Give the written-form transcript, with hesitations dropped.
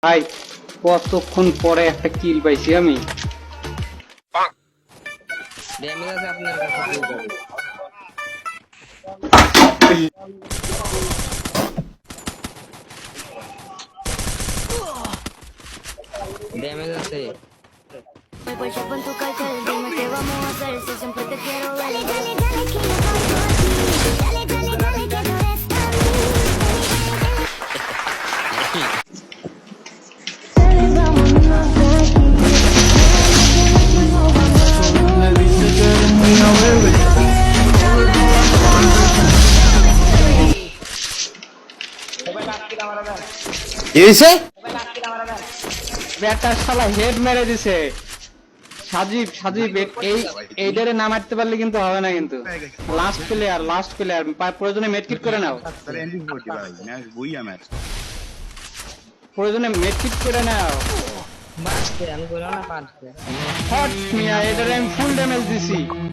ভাই কতক্ষণ পরে একটা কিল পাইছি আমি। ড্যামেজ আছে আপনার কাছে কি যাবে ড্যামেজ আছে Pues ya pon tu cartel, dime qué vamos a hacer si siempre te quiero ver. Dale, dale, dale, que yo voy por ti. Dale, dale, dale, que tú eres para mí. Dale, vámonos de aquí. কি হয়েছে? Batter শালা head মেরে দিছে। সাজিব সাজিব এই এইটারে না মারতে পারলে কিন্তু হবে না, কিন্তু লাস্ট প্লেয়ার প্রয়োজনে মেডকিট করে নাও, প্রয়োজনে মেডকিট করে নাও। বাঁচতে আমি বললাম না বাঁচতে হট মিয়া, এটারে আমি ফুল ড্যামেজ দিছি।